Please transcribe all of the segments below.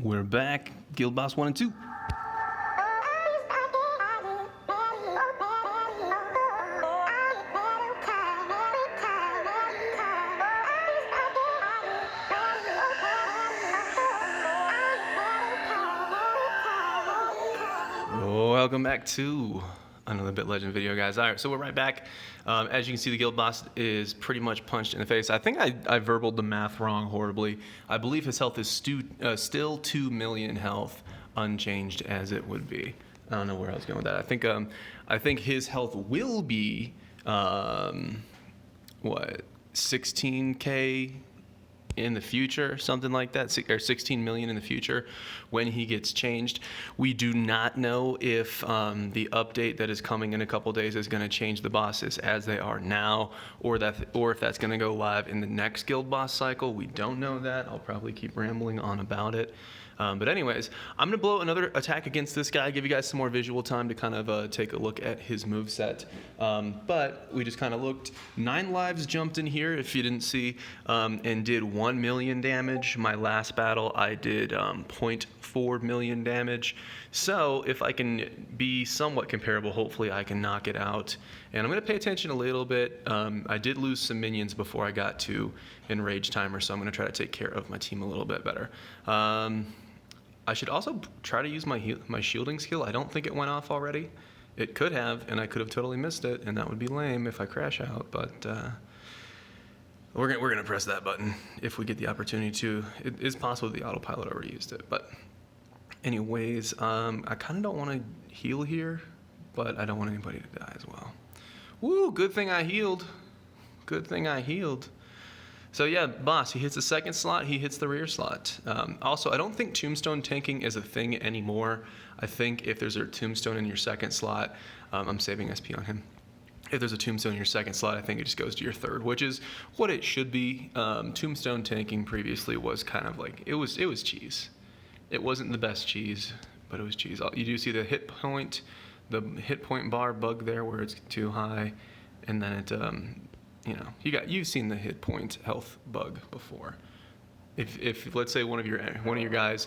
We're back. Guild Boss 1 and 2. Welcome back to another Bit Legend video, guys. All right, so we're right back. As you can see, the guild boss is pretty much punched in the face. I think I verbaled the math wrong horribly. I believe his health is still 2 million health, unchanged as it would be. I don't know where I was going with that. I think his health will be what, 16K in the future, something like that, or 16 million in the future when he gets changed. We do not know if the update that is coming in a couple days is going to change the bosses as they are now, or if that's going to go live in the next guild boss cycle. We don't know that. I'll probably keep rambling on about it. But anyways, I'm going to blow another attack against this guy, give you guys some more visual time to kind of take a look at his moveset. But we just kind of looked. 9 lives jumped in here, if you didn't see, and did 1 million damage. My last battle, I did 0.4 million damage. So if I can be somewhat comparable, hopefully I can knock it out. And I'm going to pay attention a little bit. I did lose some minions before I got to Enrage Timer, so I'm going to try to take care of my team a little bit better. I should also try to use my shielding skill. I don't think it went off already. It could have, and I could have totally missed it, and that would be lame if I crash out. But we're gonna press that button if we get the opportunity to. It is possible the autopilot already used it. But anyways, I kind of don't want to heal here, but I don't want anybody to die as well. Woo! Good thing I healed. Good thing I healed. So yeah, boss, he hits the second slot, he hits the rear slot. Also, I don't think tombstone tanking is a thing anymore. I think if there's a tombstone in your second slot, I'm saving SP on him. If there's a tombstone in your second slot, I think it just goes to your third, which is what it should be. Tombstone tanking previously was kind of like, it was cheese. It wasn't the best cheese, but it was cheese. You do see the hit point bar bug there where it's too high, and then it, you know, you've seen the hit point health bug before. If let's say one of your guys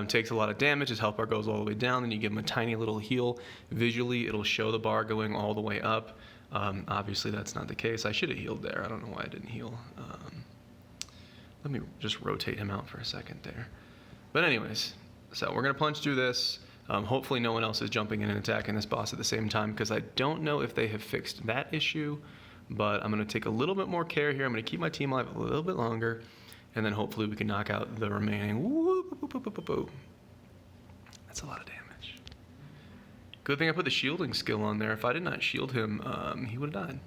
takes a lot of damage, his health bar goes all the way down, then you give him a tiny little heal. Visually, it'll show the bar going all the way up. Obviously, that's not the case. I should have healed there. I don't know why I didn't heal. Let me just rotate him out for a second there. But anyways, so we're gonna punch through this. Hopefully, no one else is jumping in and attacking this boss at the same time, because I don't know if they have fixed that issue. But I'm going to take a little bit more care here. I'm going to keep my team alive a little bit longer, and then hopefully we can knock out the remaining. That's a lot of damage. Good thing I put the shielding skill on there. If I did not shield him, he would have died.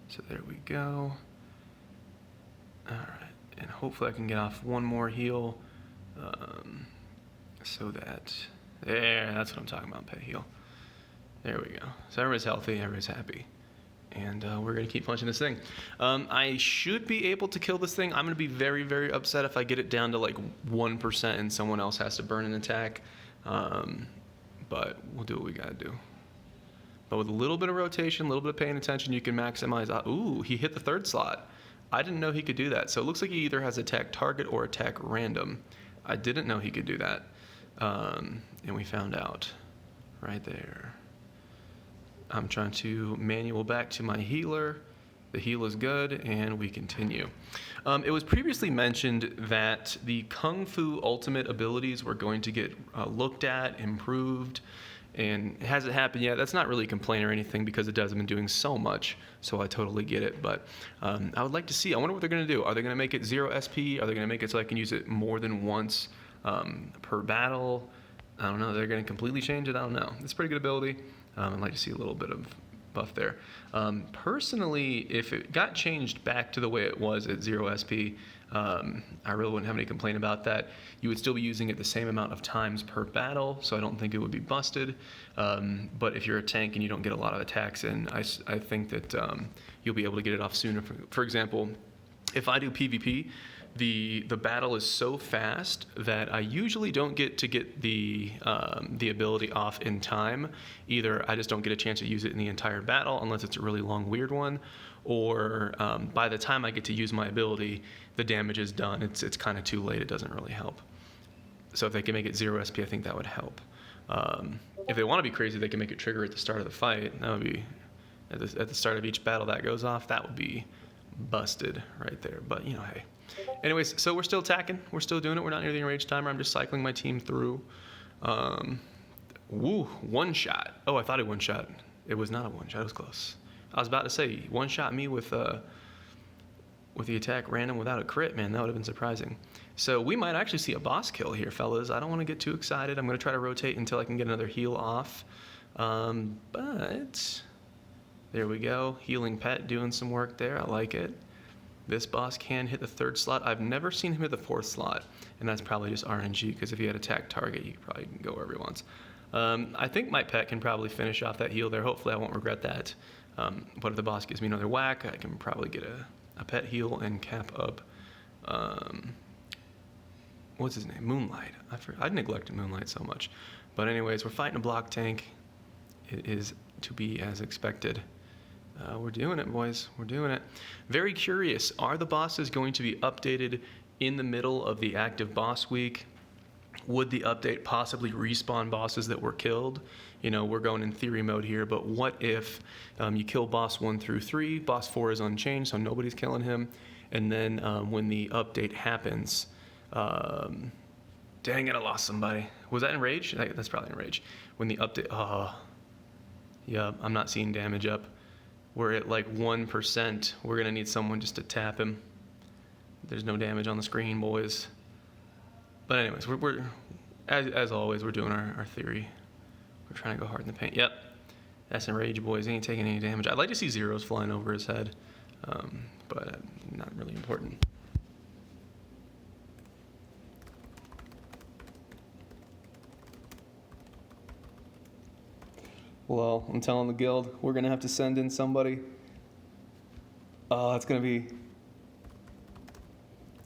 So there we go. All right, and hopefully I can get off one more heal, so that that's what I'm talking about. Pay heal. There we go. So everybody's healthy. Everybody's happy. And we're going to keep punching this thing. I should be able to kill this thing. I'm going to be very, very upset if I get it down to like 1% and someone else has to burn an attack. But we'll do what we got to do. But with a little bit of rotation, a little bit of paying attention, you can maximize. Ooh, he hit the third slot. I didn't know he could do that. So it looks like he either has attack target or attack random. I didn't know he could do that. And we found out right there. I'm trying to manual back to my healer. The heal is good, and we continue. It was previously mentioned that the Kung Fu ultimate abilities were going to get looked at, improved, and has it happened yet? That's not really a complaint or anything because it hasn't been doing so much, so I totally get it. But I would like to see. I wonder what they're going to do. Are they going to make it 0 SP? Are they going to make it so I can use it more than once per battle? I don't know. They're going to completely change it? I don't know. It's a pretty good ability. I'd like to see a little bit of buff there. Personally, if it got changed back to the way it was at 0 SP, I really wouldn't have any complaint about that. You would still be using it the same amount of times per battle, so I don't think it would be busted. But if you're a tank and you don't get a lot of attacks in, I think that you'll be able to get it off sooner. For example, if I do PvP, the battle is so fast that I usually don't get the ability off in time. Either I just don't get a chance to use it in the entire battle unless it's a really long weird one, or by the time I get to use my ability, the damage is done. It's kind of too late. It doesn't really help. So if they can make it 0 SP, I think that would help. If they want to be crazy, they can make it trigger at the start of the fight. That would be at the start of each battle that goes off. That would be busted right there. But you know, hey. Anyways, so we're still attacking. We're still doing it. We're not near the enraged timer. I'm just cycling my team through. Woo, one shot. Oh, I thought it one shot. It was not a one shot. It was close. I was about to say one shot me with the attack random without a crit. Man, that would have been surprising. So we might actually see a boss kill here, fellas. I don't want to get too excited. I'm going to try to rotate until I can get another heal off. But there we go. Healing pet doing some work there. I like it. This boss can hit the 3rd slot. I've never seen him hit the 4th slot, and that's probably just RNG, because if he had attack target, he probably can go wherever he wants. I think my pet can probably finish off that heal there. Hopefully I won't regret that. But if the boss gives me another whack, I can probably get a pet heal and cap up. What's his name? Moonlight. I neglected Moonlight so much. But anyways, we're fighting a block tank. It is to be as expected. We're doing it, boys. We're doing it. Very curious. Are the bosses going to be updated in the middle of the active boss week? Would the update possibly respawn bosses that were killed? You know, we're going in theory mode here, but what if you kill boss 1 through 3, boss 4 is unchanged, so nobody's killing him, and then when the update happens, dang it, I lost somebody. Was that in Rage? That's probably in Rage. When the update, yeah, I'm not seeing damage up. We're at like 1%. We're gonna need someone just to tap him. There's no damage on the screen, boys. But anyways, we're as always, we're doing our theory. We're trying to go hard in the paint. Yep, that's in Rage, boys. He ain't taking any damage. I'd like to see zeros flying over his head, but not really important. Well, I'm telling the guild, we're going to have to send in somebody. It's going to be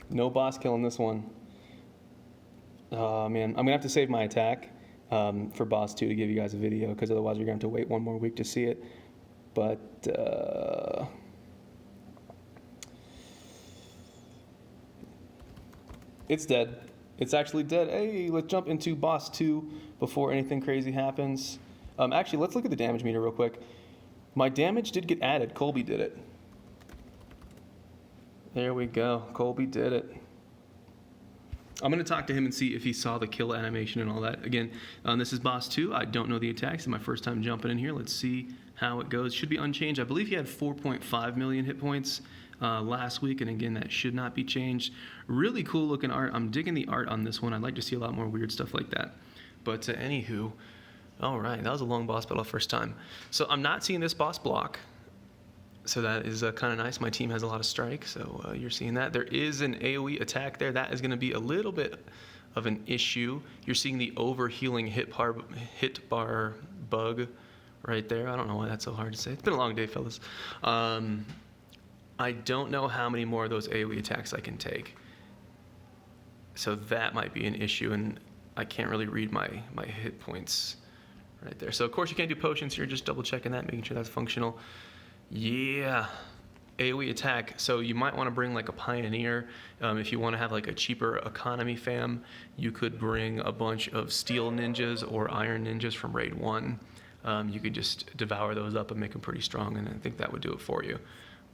no boss kill in this one. Man, I'm going to have to save my attack for boss 2 to give you guys a video, because otherwise you're going to have to wait one more week to see it. But it's dead. It's actually dead. Hey, let's jump into boss 2 before anything crazy happens. Actually, let's look at the damage meter real quick. My damage did get added. Colby did it. There we go. Colby did it. I'm going to talk to him and see if he saw the kill animation and all that. Again, this is boss 2. I don't know the attacks. It's my first time jumping in here. Let's see how it goes. Should be unchanged. I believe he had 4.5 million hit points last week, and again, that should not be changed. Really cool looking art. I'm digging the art on this one. I'd like to see a lot more weird stuff like that. But anywho... All right, that was a long boss battle first time. So I'm not seeing this boss block. So that is kind of nice. My team has a lot of strike, so you're seeing that. There is an AoE attack there. That is going to be a little bit of an issue. You're seeing the overhealing hit bar bug right there. I don't know why that's so hard to say. It's been a long day, fellas. I don't know how many more of those AoE attacks I can take. So that might be an issue, and I can't really read my hit points right there. So of course you can't do potions here, just double checking that, making sure that's functional. Yeah, AoE attack. So you might want to bring like a pioneer. If you want to have like a cheaper economy fam, you could bring a bunch of steel ninjas or iron ninjas from raid 1. You could just devour those up and make them pretty strong, and I think that would do it for you.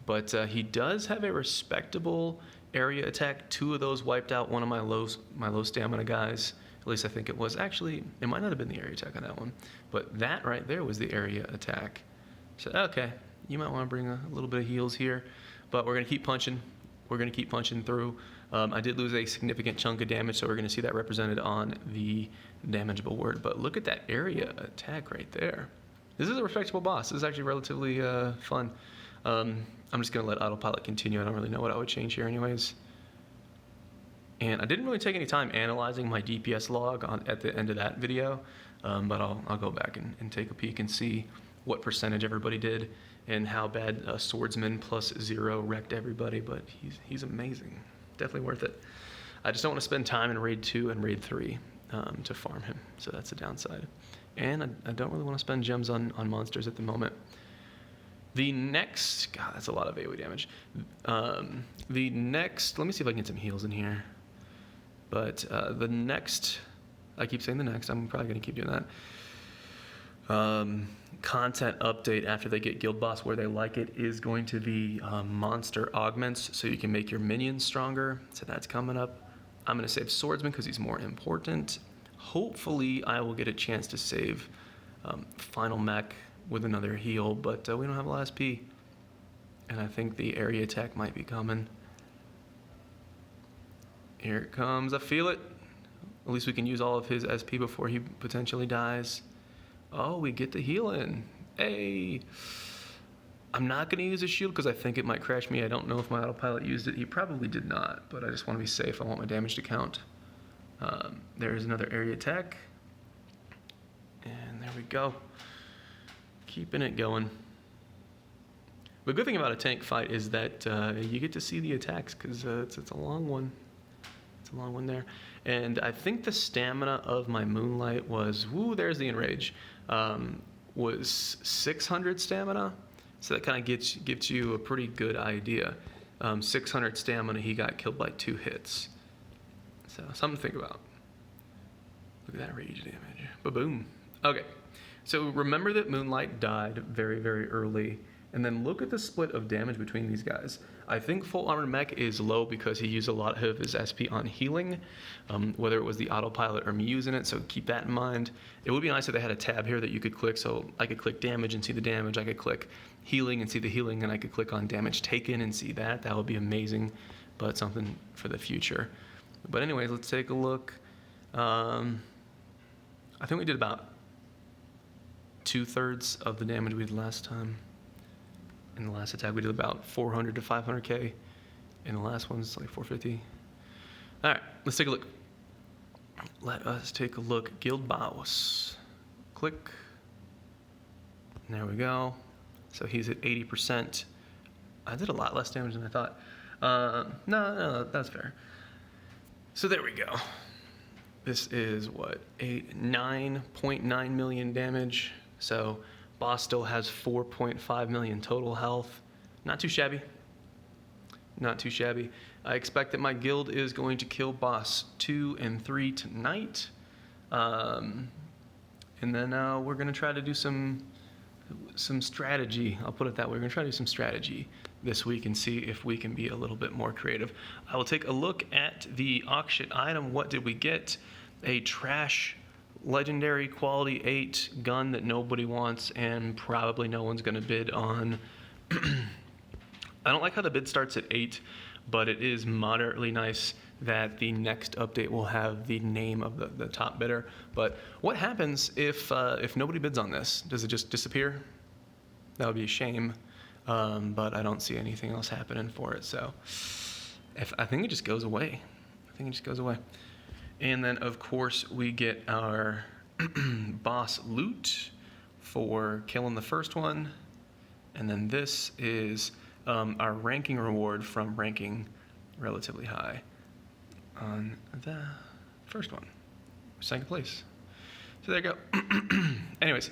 But he does have a respectable area attack. 2 of those wiped out one of my low stamina guys. At least I think it was. Actually, it might not have been the area attack on that one. But that right there was the area attack. So, okay, you might want to bring a little bit of heals here. But we're going to keep punching. We're going to keep punching through. I did lose a significant chunk of damage, so we're going to see that represented on the damageable word. But look at that area attack right there. This is a respectable boss. This is actually relatively fun. I'm just going to let autopilot continue. I don't really know what I would change here anyways. And I didn't really take any time analyzing my DPS log at the end of that video, but I'll go back and take a peek and see what percentage everybody did and how bad Swordsman plus 0 wrecked everybody, but he's amazing. Definitely worth it. I just don't want to spend time in Raid 2 and Raid 3 to farm him, so that's a downside. And I don't really want to spend gems on monsters at the moment. The next, God, that's a lot of AoE damage. Let me see if I can get some heals in here. But the next, I keep saying the next, I'm probably going to keep doing that. Content update after they get Guild Boss where they like it is going to be monster augments, so you can make your minions stronger. So that's coming up. I'm going to save Swordsman because he's more important. Hopefully I will get a chance to save Final Mech with another heal, but we don't have a lot of SP. And I think the area attack might be coming. Here it comes, I feel it. At least we can use all of his SP before he potentially dies. Oh, we get the heal in. Hey! I'm not going to use a shield because I think it might crash me. I don't know if my autopilot used it. He probably did not, but I just want to be safe. I want my damage to count. There's another area attack. And there we go. Keeping it going. The good thing about a tank fight is that you get to see the attacks because it's a long one. It's a long one there. And I think the stamina of my Moonlight was, woo, there's the Enrage, was 600 stamina. So that kind of gives you a pretty good idea. 600 stamina, he got killed by 2 hits. So something to think about. Look at that rage damage. Ba-boom. Okay, so remember that Moonlight died very, very early. And then look at the split of damage between these guys. I think Full Armor Mech is low because he used a lot of his SP on healing, whether it was the autopilot or me using it, so keep that in mind. It would be nice if they had a tab here that you could click, so I could click damage and see the damage, I could click healing and see the healing, and I could click on damage taken and see that. That would be amazing, but something for the future. But anyways, let's take a look. I think we did about 2/3 of the damage we did last time. In the last attack, we did about 400 to 500k. In the last one's like 450. All right, let's take a look. Let us take a look. Guild Boss. Click. There we go. So he's at 80%. I did a lot less damage than I thought. No, that's fair. So there we go. This is what, 9.9 million damage. So boss still has 4.5 million total health. Not too shabby. Not too shabby. I expect that my guild is going to kill boss 2 and 3 tonight. And then we're going to try to do some strategy. I'll put it that way. We're going to try to do some strategy this week and see if we can be a little bit more creative. I will take a look at the auction item. What did we get? A trash legendary quality 8 gun that nobody wants and probably no one's going to bid on. I don't like how the bid starts at 8, but it is moderately nice that the next update will have the name of the top bidder. But what happens if nobody bids on this? Does it just disappear? That would be a shame, but I don't see anything else happening for it. So I think it just goes away. I think it just goes away. And then, of course, we get our boss loot for killing the first one. And then this is our ranking reward from ranking relatively high on the first one, second place. So there you go. Anyways,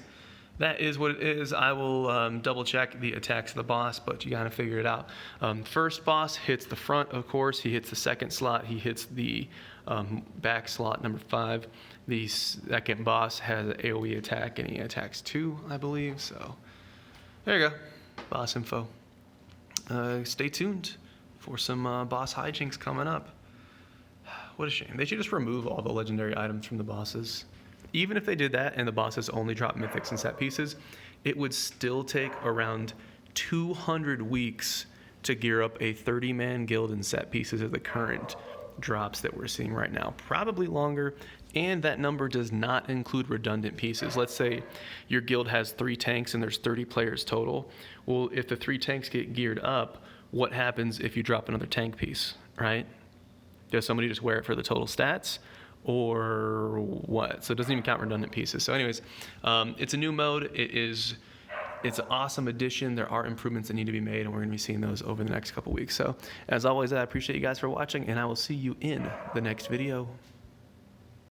that is what it is. I will double check the attacks of the boss, but you gotta figure it out. First boss hits the front, of course. He hits the second slot. He hits the back slot, number 5. The second boss has an AoE attack, and he attacks 2, I believe. So there you go, boss info. Stay tuned for some boss hijinks coming up. What a shame. They should just remove all the legendary items from the bosses. Even if they did that and the bosses only drop mythics and set pieces, it would still take around 200 weeks to gear up a 30-man guild and set pieces of the current drops that we're seeing right now. Probably longer, and that number does not include redundant pieces. Let's say your guild has 3 tanks and there's 30 players total. Well, if the 3 tanks get geared up, what happens if you drop another tank piece, right? Does somebody just wear it for the total stats? Or what? So it doesn't even count redundant pieces. So anyways, it's a new mode. It's an awesome addition. There are improvements that need to be made, and we're going to be seeing those over the next couple weeks. So as always, I appreciate you guys for watching, and I will see you in the next video.